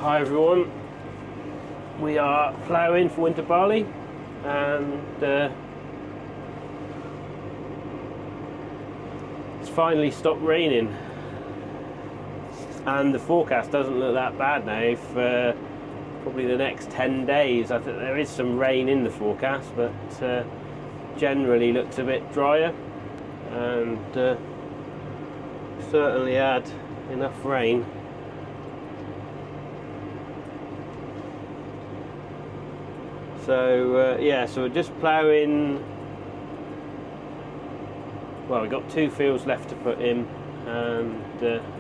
Hi everyone, we are ploughing for winter barley and it's finally stopped raining and the forecast doesn't look that bad now for probably the next 10 days. I think there is some rain in the forecast, but generally looks a bit drier and certainly had enough rain. So yeah, so we're just ploughing. Well, we've got 2 fields left to put in, and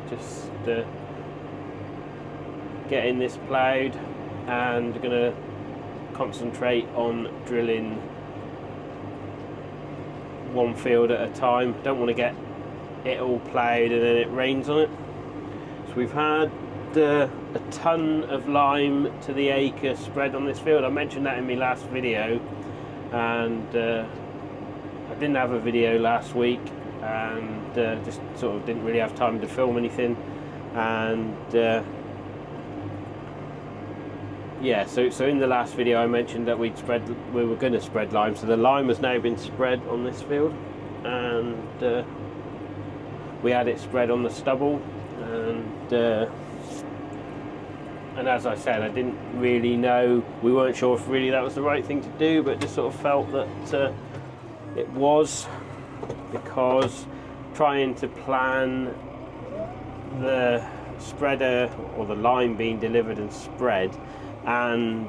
just getting this ploughed, and going to concentrate on drilling one field at a time. Don't want to get it all ploughed and then it rains on it. So we've had a ton of lime to the acre spread on this field. I mentioned that in my last video, and I didn't have a video last week and just sort of didn't really have time to film anything, and yeah, so in the last video I mentioned that we were going to spread lime, so the lime has now been spread on this field, and we had it spread on the stubble, and as I said, I didn't really know, we weren't sure if really that was the right thing to do, but just sort of felt that it was, because trying to plan the spreader or the lime being delivered and spread, and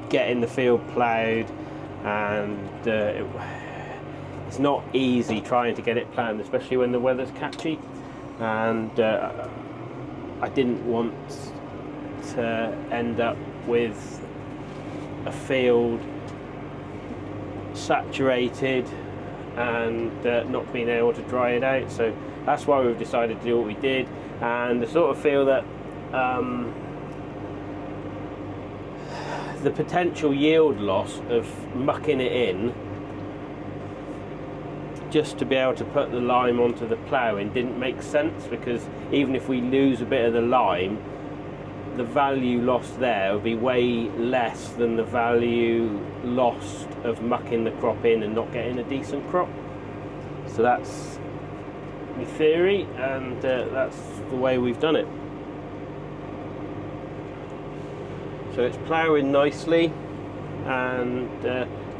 getting the field ploughed, and it's not easy trying to get it planned, especially when the weather's catchy, and I didn't want to end up with a field saturated and not being able to dry it out. So that's why we've decided to do what we did, and I sort of feel that the potential yield loss of mucking it in just to be able to put the lime onto the ploughing didn't make sense, because even if we lose a bit of the lime, the value lost there would be way less than the value lost of mucking the crop in and not getting a decent crop. So that's my theory, and that's the way we've done it. So it's ploughing nicely, and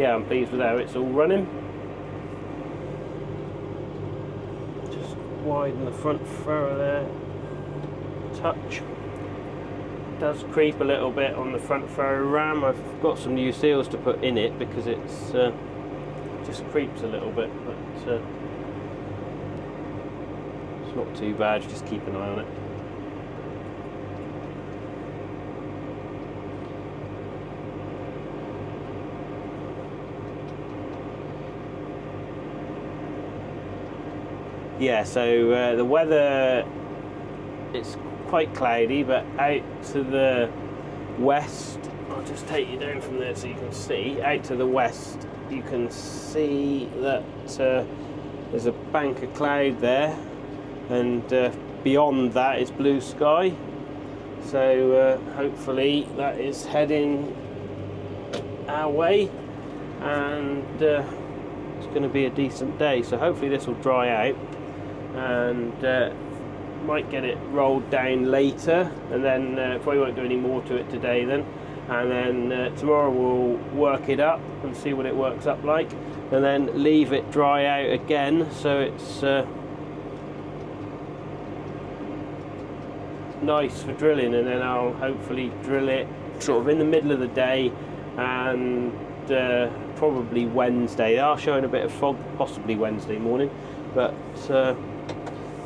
yeah, I'm pleased with how it's all running. Just widen the front furrow there, touch. It does creep a little bit on the front furrow ram. I've got some new seals to put in it because it's just creeps a little bit, but it's not too bad. Just keep an eye on it. Yeah, so the weather, it's quite cloudy, but out to the west, I'll just take you down from there so you can see, out to the west you can see that there's a bank of cloud there, and beyond that is blue sky, so hopefully that is heading our way, and it's going to be a decent day. So hopefully this will dry out, and might get it rolled down later, and then probably won't do any more to it today then, and then tomorrow we'll work it up and see what it works up like, and then leave it dry out again so it's nice for drilling, and then I'll hopefully drill it sort of in the middle of the day, and probably Wednesday. They are showing a bit of fog, possibly Wednesday morning, but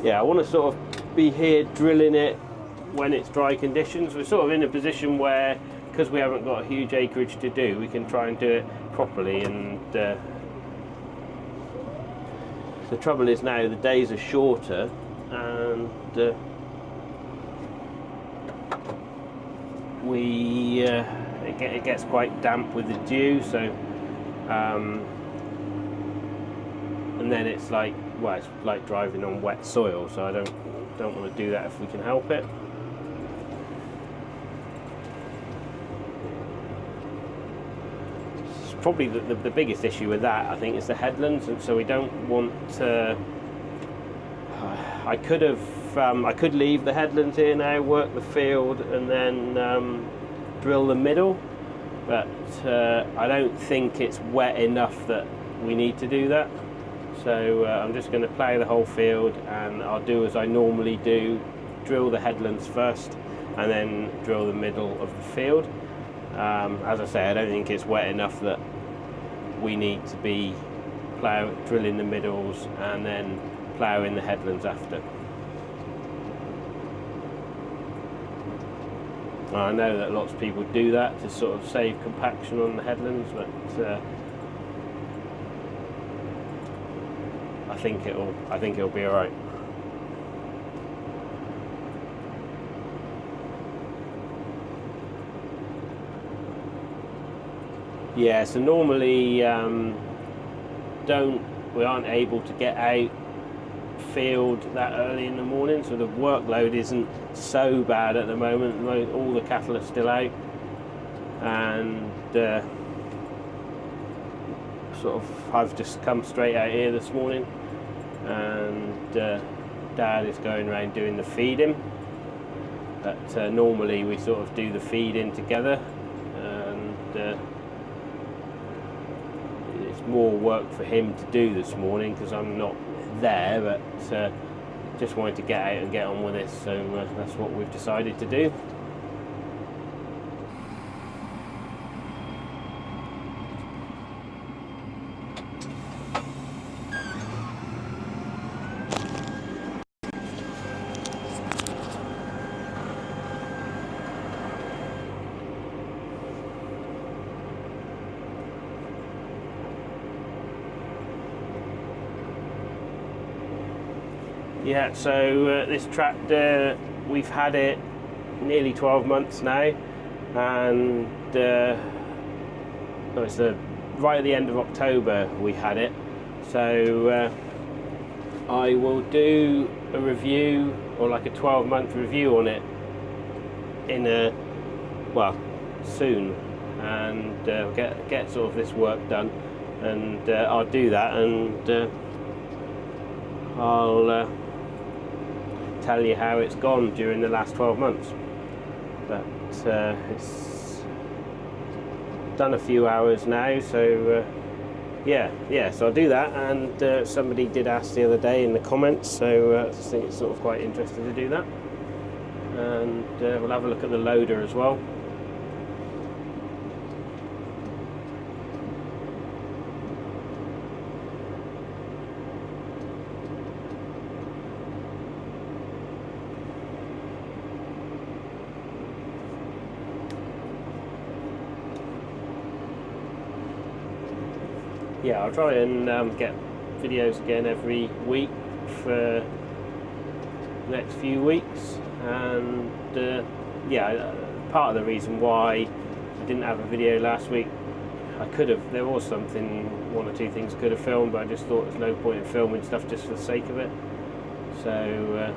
yeah, I want to sort of be here drilling it when it's dry conditions. We're sort of in a position where, because we haven't got a huge acreage to do, we can try and do it properly, and the trouble is now the days are shorter, and it gets quite damp with the dew, so and then it's like well, it's like driving on wet soil, so I don't want to do that if we can help it. It's probably the biggest issue with that, I think, is the headlands, and so we don't want to. I could leave the headlands here now, work the field, and then drill the middle, but I don't think it's wet enough that we need to do that. So I'm just going to plough the whole field, and I'll do as I normally do, drill the headlands first and then drill the middle of the field. As I say, I don't think it's wet enough that we need to be drilling the middles and then ploughing the headlands after. I know that lots of people do that to sort of save compaction on the headlands, but I think it'll be all right. Yeah, so normally we aren't able to get out field that early in the morning, so the workload isn't so bad at the moment. All the cattle are still out, and I've just come straight out here this morning, and Dad is going around doing the feeding. But normally we sort of do the feeding together, and it's more work for him to do this morning because I'm not there, but just wanted to get out and get on with this, so that's what we've decided to do. Yeah, so this tractor, we've had it nearly 12 months now, and it's right at the end of October we had it. So I will do a review, or like a 12-month review on it soon, and get sort of this work done, and I'll do that, and I'll tell you how it's gone during the last 12 months. But it's done a few hours now, so so I'll do that. And somebody did ask the other day in the comments, so I think it's sort of quite interesting to do that. And we'll have a look at the loader as well. Yeah, I'll try and get videos again every week for the next few weeks, and part of the reason why I didn't have a video last week, there was one or two things I could have filmed, but I just thought there's no point in filming stuff just for the sake of it, so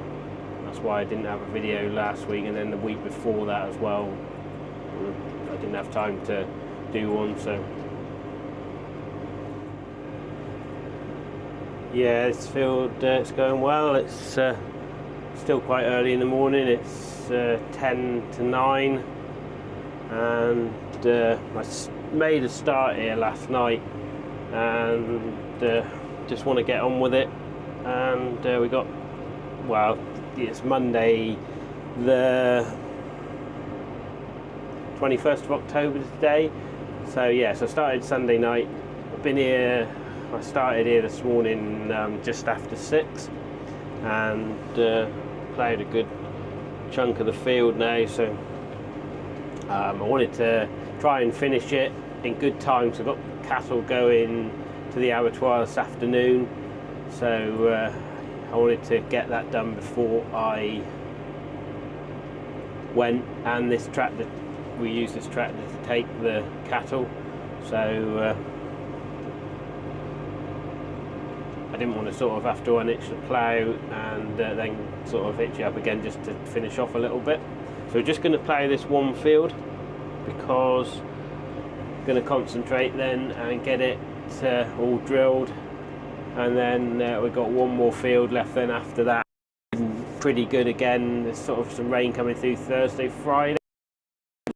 that's why I didn't have a video last week, and then the week before that as well I didn't have time to do one. So yeah, this field, it's going well. It's still quite early in the morning. It's 10 to 9, and I made a start here last night, and just want to get on with it. And it's Monday the 21st of October today. So yeah, so I started Sunday night. I've been here. I started here this morning just after 6, and ploughed a good chunk of the field now, so I wanted to try and finish it in good time, so I've got cattle going to the abattoir this afternoon, so I wanted to get that done before I went. And this tractor, we use this tractor to take the cattle, so I didn't want to sort of have to unhitch the plough and then sort of hitch it up again just to finish off a little bit. So we're just going to plough this one field because I'm going to concentrate then and get it all drilled, and then we've got one more field left then after that. Pretty good again. There's sort of some rain coming through Thursday, Friday.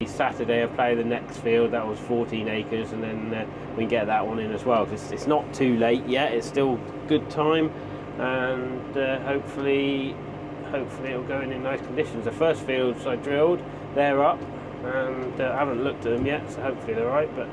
Saturday I play the next field, that was 14 acres, and then we can get that one in as well, because it's not too late yet, it's still good time, and hopefully it'll go in nice conditions. The first fields I drilled, they're up, and I haven't looked at them yet, so hopefully they're right, but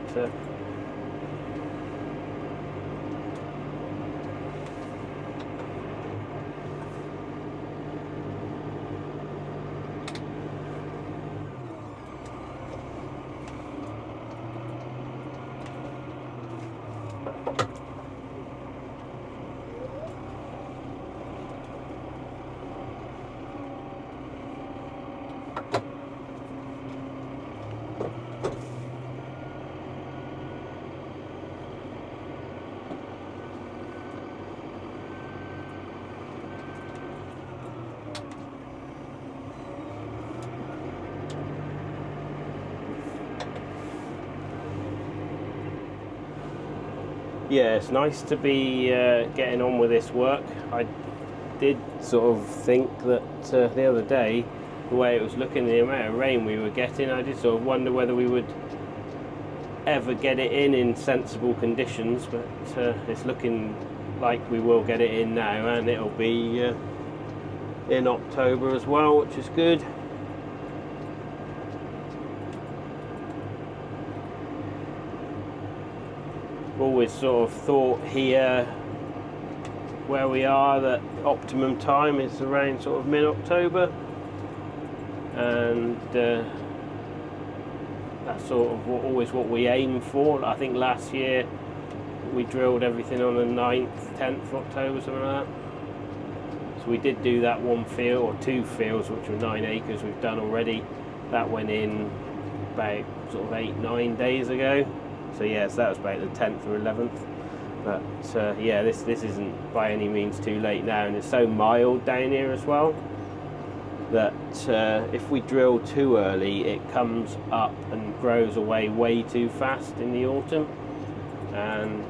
yeah, it's nice to be getting on with this work. I did sort of think that the other day, the way it was looking, the amount of rain we were getting, I did sort of wonder whether we would ever get it in sensible conditions, but it's looking like we will get it in now, and it'll be in October as well, which is good. Always sort of thought here where we are that optimum time is around sort of mid-October, and that's sort of always what we aim for. I think last year we drilled everything on the 9th, 10th of October, something like that. So we did do that one field, or two fields, which were 9 acres we've done already. That went in about sort of 8-9 days ago. So yeah, so that was about the 10th or 11th. But yeah, this isn't by any means too late now, and it's so mild down here as well that if we drill too early, it comes up and grows away way too fast in the autumn, and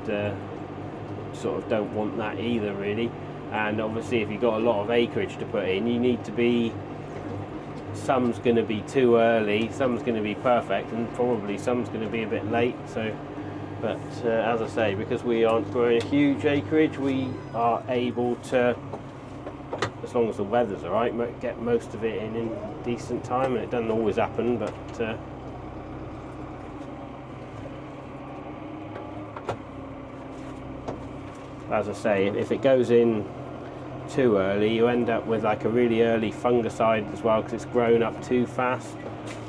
sort of don't want that either really. And obviously if you've got a lot of acreage to put in, you need to be, some's going to be too early, some's going to be perfect, and probably some's going to be a bit late. So, but as I say, because we aren't growing a huge acreage, we are able to, as long as the weather's alright, get most of it in decent time. And it doesn't always happen, but as I say, if it goes in too early, you end up with like a really early fungicide as well, because it's grown up too fast.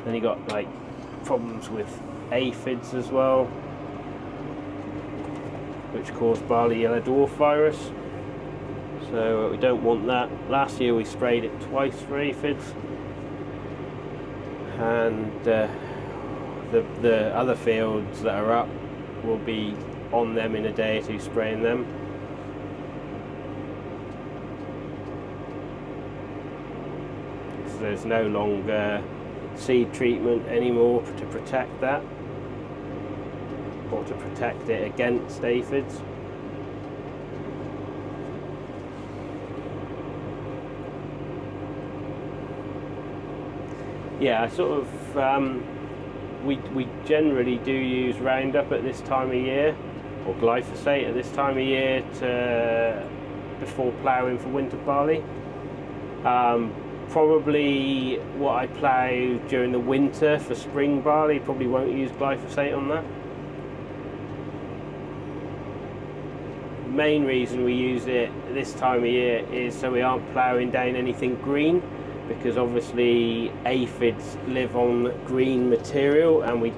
Then you got like problems with aphids as well, which cause barley yellow dwarf virus. So we don't want that. Last year we sprayed it twice for aphids, and the other fields that are up will be on them in a day or two, spraying them. So there's no longer seed treatment anymore to protect that, or to protect it against aphids. Yeah, I sort of we generally do use Roundup at this time of year, or glyphosate at this time of year before ploughing for winter barley. Probably what I plough during the winter for spring barley, probably won't use glyphosate on that. The main reason we use it this time of year is so we aren't ploughing down anything green, because obviously aphids live on green material, and we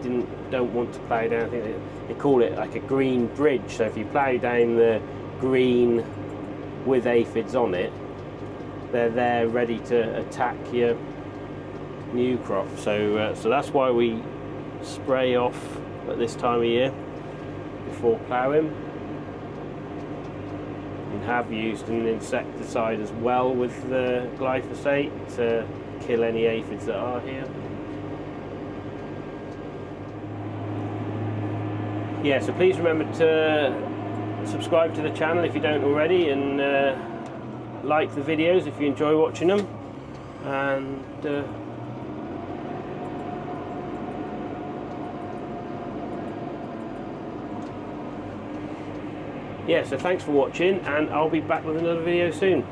don't want to plough down. I think they call it like a green bridge. So if you plough down the green with aphids on it, they're there ready to attack your new crop. So so that's why we spray off at this time of year before ploughing. and have used an insecticide as well with the glyphosate to kill any aphids that are here. Yeah, so please remember to subscribe to the channel if you don't already, and like the videos if you enjoy watching them, and yeah, so thanks for watching, and I'll be back with another video soon.